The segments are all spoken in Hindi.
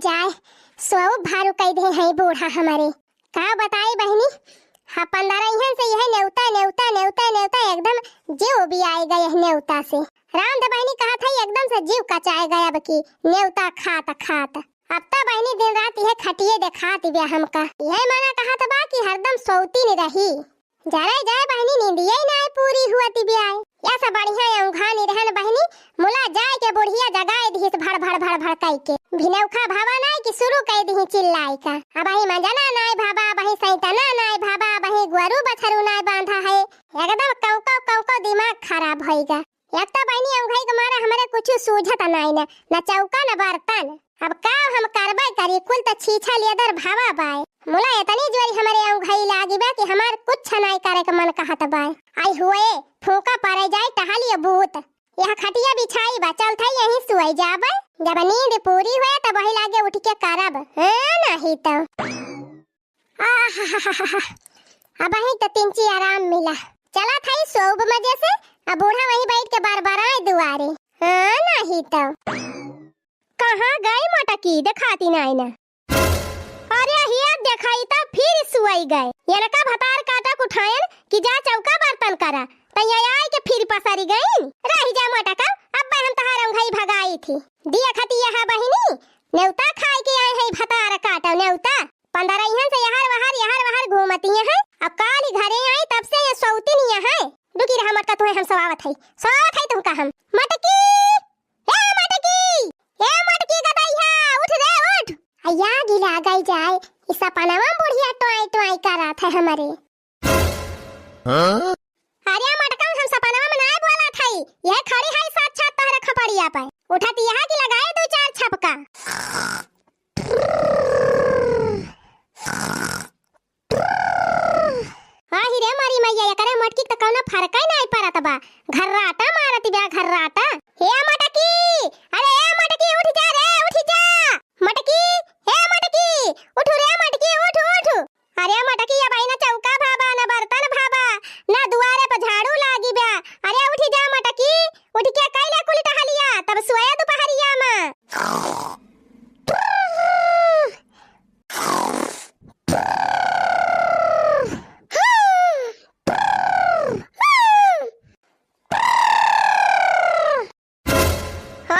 जाए सो भारू कह दे है बूढ़ा हमारे का बताई बहनी। हाँ 15 यहाँ से यह नेवता नेवता नेवता नेवता एकदम जीव भी आएगा यह नेवता से। राम दे बहनी कहा था एकदम से जीव कचाए गया बकी नेवता खात खात। अब तो बहनी दिन रात यह खटिए दिखाती बे हमका यह माना कहा था बाकी हरदम सोती नहीं रही जरा जाए बहनी नींदिया ही ना पूरी हुआ ती भी आए ऐसा बढ़िया औंघा नहीं रहन बहनी मुला जाए के बुढ़िया जगाए दी भड़ भड़ भड़ भड़ कई के भिनौखा भावा नाय कि शुरू कई दी चिल्लाई का अब ही मंजना नाय भाबा बही सैताना नाय भाबा बही गुरु बछरू नाय बांधा है एकदम कौको कौको दिमाग खराब होइगा। एक तो बहनी औंघाई के मारे हमारे कुछ सूझत नाय न चौका न बर्तन अब का हम करबे करी कुल त छीछा लेदर भावा बाय मुला इतनी जोरी हमारे औंघाई लागी बा कि हमार कुछ नाय करे के मन कहत बाय आई हुए फूका पड़े जाए टहलिए भूत यह खटिया बिछाई बा चल था यहीं सोई जाबे जब नींद पूरी हुए तब वही लागे उठ के करब नहीं तो अब ही तो तिंची आराम मिला चला था सोब मजे से अब बूढ़ा वहीं बैठ के बार बार आए दुआरे नहीं तो कहाँ गए मटकी दिखाती नहीं ना अरे हिया दिखाई तो फिर सुई गए ये का भतार काटा उठायन कि जा चौका बर्तन करा तैया आए के फिर पसारी गई रही जा मटका अब हम तहार औंघाई भगाई थी दिया खती यहाँ बहिनी नेवता खाए के आए है भतार काटा नेवता 15 यहाँ से यहार वहार घूमती है अब काली घरे आई तब से ये सौती नहीं है रुकी रहा मटका तुम्हें हम सवावत है तुमका हम मटकी गदैया उठ रे उठ अया गिला गई जाए इस सपनावा बुढ़िया टोई टोई करा था हमारे अरे मटका हम सपनावा में नहीं बोला था यह खड़ी है साक्षात तहरे खपड़िया पर उठाती यहाँ की लगाए 2-4 छपका हाही रे मारी मैया करे मटकी त कौनो फर्क ही नहीं पड़त बा घर्राटा मारती बा घर्राटा हे मटकी अरे ए मटकी उठ जा रे उठ जा मटकी हे मटकी उठ रे मटकी उठ उठ अरे मटकी अब ना चौका भाबा ना बर्तन भाबा ना दुआरे पे झाड़ू लागी बा अरे उठ जा मटकी उठ के कैला कुल टहलिया तब सोया दोपहरिया में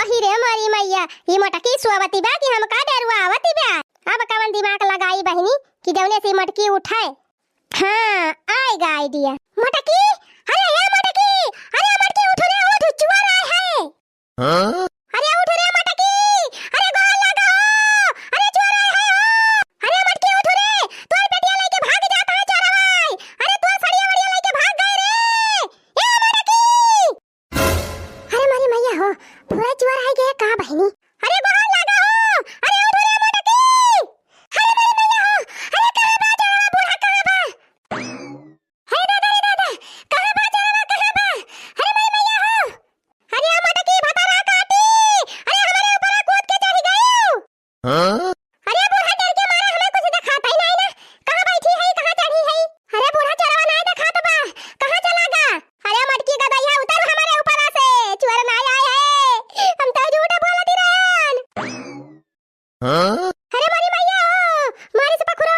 ये मटकी सुवती बा कि हम का डरुआ आवती बा अब कवन दिमाग लगाई बहनी कि जौने से मटकी उठाए हां आएगा आइडिया मटकी अरे मटकी उठ रे उठ चुआ रहा है हां अरे उठ रे मटकी अरे गोल लगा अरे चुआ रहा है अरे मटकी उठ रे तोर बेटिया लेके भाग जाता है चोरवाई अरे तोर सड़िया वड़िया लेके भाग गए रे ए मटकी अरे मारी मैया हो पूरा चुआ रहा है का बहनी अरे बाहर लगा हो अरे उठ रे मटकी अरे मेरी मैया हो अरे कहां बा जरा बूढ़ा कहां बा हे दादा कहां बा जरा कहां बा अरे मेरी मैया हो अरे मटकी भतारा काटी अरे हमारे ऊपर कूद के चढ़ गई हां अरे बूढ़ा डर के मारा हमें कुछ दिखाता ही नहीं ना कहां बैठी है कहां चढ़ी है अरे बूढ़ा चरवा नहीं दिखाता बा कहां चला गया अरे मटकी गदैया उतर हमारे ऊपर से चोर ना आए है हम तो झूठ बोलती रहे हाँ? अरे मारी मैया हो मारे से पखुरा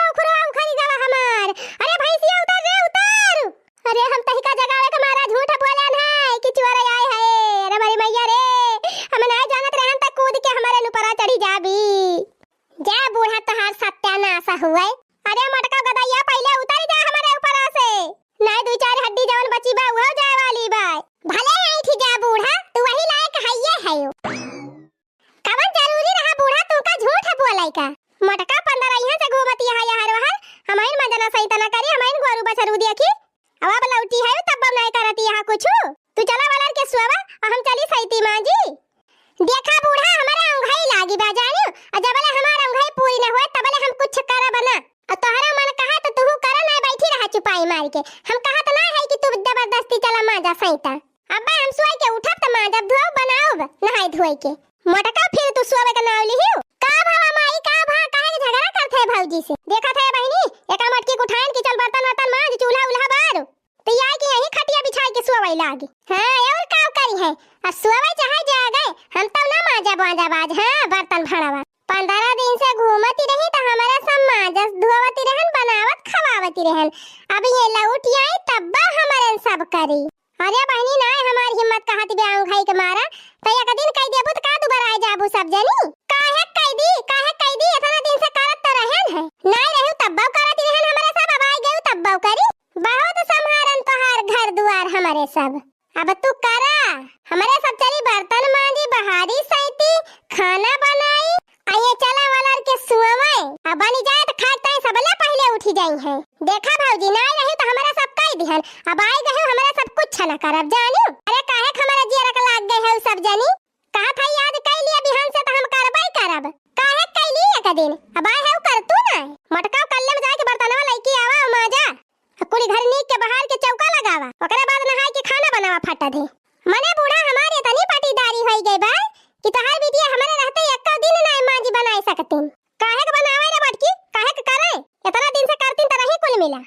खाली जावा हमार अरे भैंसिया उतर रे उतर अरे हम तही का जगावे के मारा झूठ बोलन है कि चोर आए है अरे मारी मैया रे हम नहीं जानत रहन त कूद के हमारे ऊपर चढ़ी जाबी जा बूढ़ा तहार सत्यानाश हुए अरे मटका गदैया पहले उतर जा हमारे ऊपर से नहीं 2-4 हड्डी जवन बची बा वो जाए वाली बा भले आई थी जा बूढ़ा तू वही लायक है कवन जरूरी रहा बूढ़ा तुमका झूठ बोलाई का मटका 15 यहाँ से घूमती है हर वहर हमाइन मजना सही तना करी हमाइन गोरु बछरू देखी अब लौटी है तब नहीं करती यहाँ कुछ तू चला वाला के सुवा और हम चली सहीती मां जी देखा बूढ़ा हमारा औंघाई लागी बा जानियो और जबले हमारा औंघाई पूरी न होए तबले हम कुछ करा बना और तोहरा मन कहा तो तू करा नहीं बैठी रहा चुपाई मार के हम कहा तो ना है कि तू जबरदस्ती चला माजा सहीता अब हम सोई के उठब त मां जब धोब बनाओ नहाई धोई के मटका फिर तू सोवे का नाव लिहियो का भावा माई का भा काहे झगड़ा करथे भौजी से देखा थे बहनी एक मटकी उठान के चल बर्तन वर्तन मांज चूल्हा उल्हा बार तो या कि यही खटिया बिछाई के सोवे लागी हां और का करी है अब सोवे चाहे जा गए हम तो ना माजा बाजा बाज हां बर्तन भाड़ावा 15 दिन से घूमती रही तो हमारा सब माजस धोवती रहन, बनावत खवावती रहन। अब ये लौट आई तब्बा हमारे सब करी। अरे बहनी ना हमारी हिम्मत कहत बे आऊं खाई के मारा तो एक दिन कह देबू तो का दोबारा आ जाबू सब जनी। काहे कह दी इतना दिन से करत तो रहन है नहीं रहू तब्बा करत रहन हमारे सब। अब आई गयू तब्बा करी बहुत संहारन तोहार घर दुआर हमारे सब। अब तू करा हमारे सब चली बर्तन मांजी बहारी सैती खाना बनाई आये चला वाला के सुअवे अब बनी जाए तो खाते सबले पहले उठी जाई है। देखा भौजी नहीं रही तो हमारा सब कह दिहन। अब आई गए हमारा सब कुछ न करब जानी। अरे काहे हमारा जीरा का लाग गए है सब जानी। कहा था याद कर लिया बिहान से तो हम करबई करब काहे कह ली एक दिन। अब आए है कर तू ना मटका कल्ले में जाके बर्तनवा लेके आवा माजा कुड़ी घर नीक के बाहर के चौका लगावा ओकरे बाद नहाई के खाना बनावा फटा दे। मने बूढ़ा हमारे तनी पाटीदारी होई गई बा कि तोहार बिटिया हमारे रहते एक दिन नहीं मांजी बनाई सकतीन। काहे के बनावे रे बटकी काहे के करे इतना दिन से करतीन त रही कुल मिला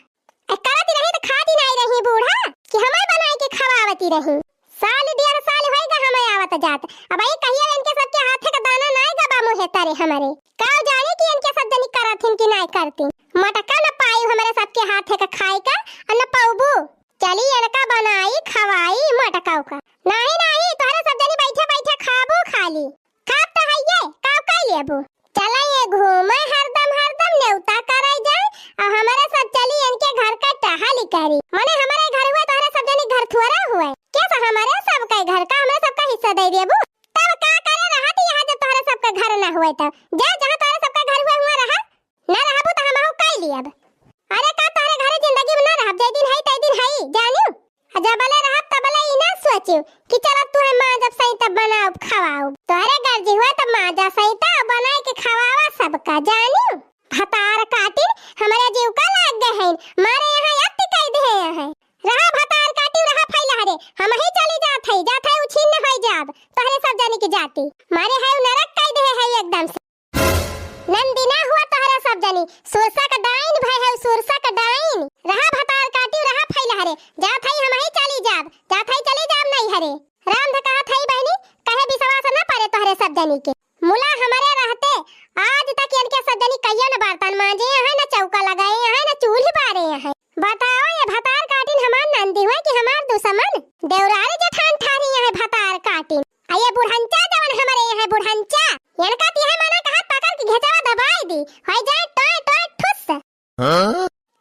करती रही तो खाती नहीं रही बूढ़ा कि हमें बनाई के खवावती रही। साल डेढ़ साल होई गा हमें आवत जात। अब आई कहिए इनके सबके हाथे का दाना नहीं गबा मुहे तरे हमारे का जाने कि इनके सब जनी करथिन कि नहीं करतीन। मटका न पाई हमारे सबके हाथे का खाए का न पाऊबू चली इनका बनाई खवाई मटका का नहीं तोहरे सब जनी बैठे बैठे खाबू खाली खाब तो हइये काव का लेबू चला ये घूमे हरदम नेवता कराई जाए और हमारे सब चली इनके घर का टहली करी। माने हमारे घर हुए तोहरे सब जनी घर थोड़ा हुए कैसा हमारे सब का घर का हमारे सब का हिस्सा दे देबू तब का करे रहत यहाँ जब तोहरे सब का घर ना हुए तब जा जहाँ तोहरे सब का घर हुए हुआ रहा ना रहबू तो हमहु कई लियब। अरे का तोहरे घरे जिंदगी में ना रहब जे दिन है तै दिन है जानियो जबले रहब तबले ई ना सोचियो कि चलो तू है मां जब सही तब बनाओ खवाओ तोहरे घर जी हुआ तब मां जा सही तब बनाए के खवावा सबका जानियो। भतार काटिन हमारे जीव का लाग गए हैं मारे यहाँ अति कह दे है रहा भतार काटिन रहा फैला रे हम ही चली जात है उछिन न होई जाब तोहरे सब जाने की जाती मारे है नरक कह दे है एकदम से नंदिना हुआ तोहरा सब जानी सुरसा का डाइन भय है सुरसा का डाइन रहा भतार काटिन रहा फैला रे जात है हम ही चली जाब नहीं हरे राम ध कहा थई बहनी कहे विश्वास न पड़े तोहरे सब जानी के मुला हमारे रहते आज तक इनके सब जानी कहियो न बर्तन मांजे है न चौका लगाए है न चूल्ही बारे है। बताओ ये भतार काटिन हमार नंदी हुए कि हमार दुश्मन देवरारी जेठान ठारी है भतार काटिन आये बुढ़ंचा जवन हमारे यहाँ बुढ़ंचा इनका तिहे मना कहा पकड़ के घेचवा दबाई दी होई जाए टोय ठुस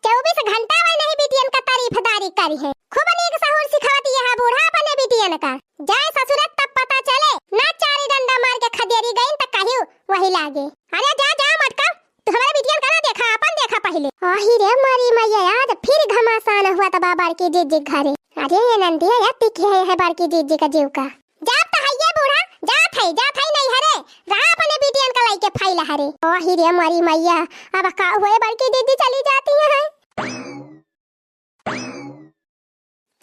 24 घंटा वही नहीं बिटियन का तारीफदारी करी है खूब नीक सहूर सिखाती है बूढ़ा अपने बिटियन का जाए ससुरत तब पता चले ना चारी डंडा मार के खदेरी गईन त कहियो वही लागे। अरे जा मटका तू हमारे बिटियन का ना देखा अपन देखा पहले ओही रे मारी मैया आज फिर घमासान हुआ त बाबार की जीजी घरे। अरे ये नंदी है टिकी है बार की जीजी का जीव का जात त हइये बूढ़ा जात है नहीं हरे रहा अपने बिटियन का लाइके फैला हरे ओही रे मारी मैया अब का हुए बार की जीजी चली जाती है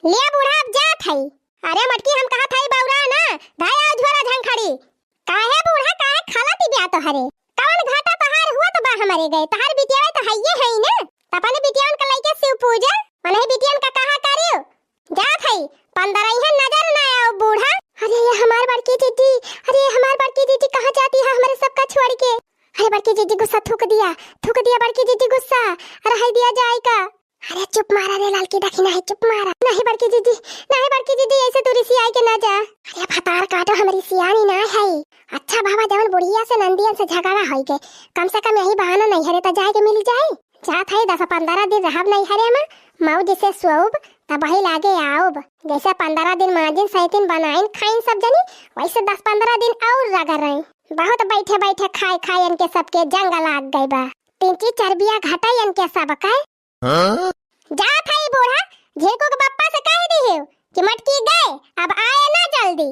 ले बूढ़ा अब जात है। अरे मटकी हम कहा था बौरा ना धाया झोरा झंखड़ी काहे बूढ़ा काहे खालती ब्या तो हरे कौन घाटा तहार हुआ तो बा हमारे गए तहार बिटिया तो हइये है ना तपने बिटियन का लइके शिव पूजा मने बिटियन का कहा करियो जात है 15 ही नजर ना आओ बूढ़ा। अरे ये हमार बड़की दीदी कहां जाती है हमारे सब का छोड़ के। अरे बड़की दीदी गुस्सा थूक दिया बड़की दीदी गुस्सा अरे हाय दिया जाए का। अरे चुप मारा रे लालकी डखी नहीं चुप मारा नहीं बड़की दीदी ऐसे दूरी से आई के ना जा। अरे भतार काटो हमारी सियानी ना है। अच्छा बाबा जवन बुढ़िया से नंदियन से झगड़ा होई के कम से कम यही बहाना नहीं हरे त जाए के मिल जाए जात है 10-15 दिन रहब नहीं हरे में माऊ जैसे सोब तब वही लागे आओब जैसे 15 दिन माजिन सैतिन बनाइन खाइन सब जनी वैसे 10-15 दिन और रगड़ रहे बहुत बैठे खाए इनके सबके जंग लाग गई बा 3 चर्बिया घटा इनके सब का जात है बूढ़ा झेको के पप्पा से कह दी कि मटकी गए अब आए ना जल्दी।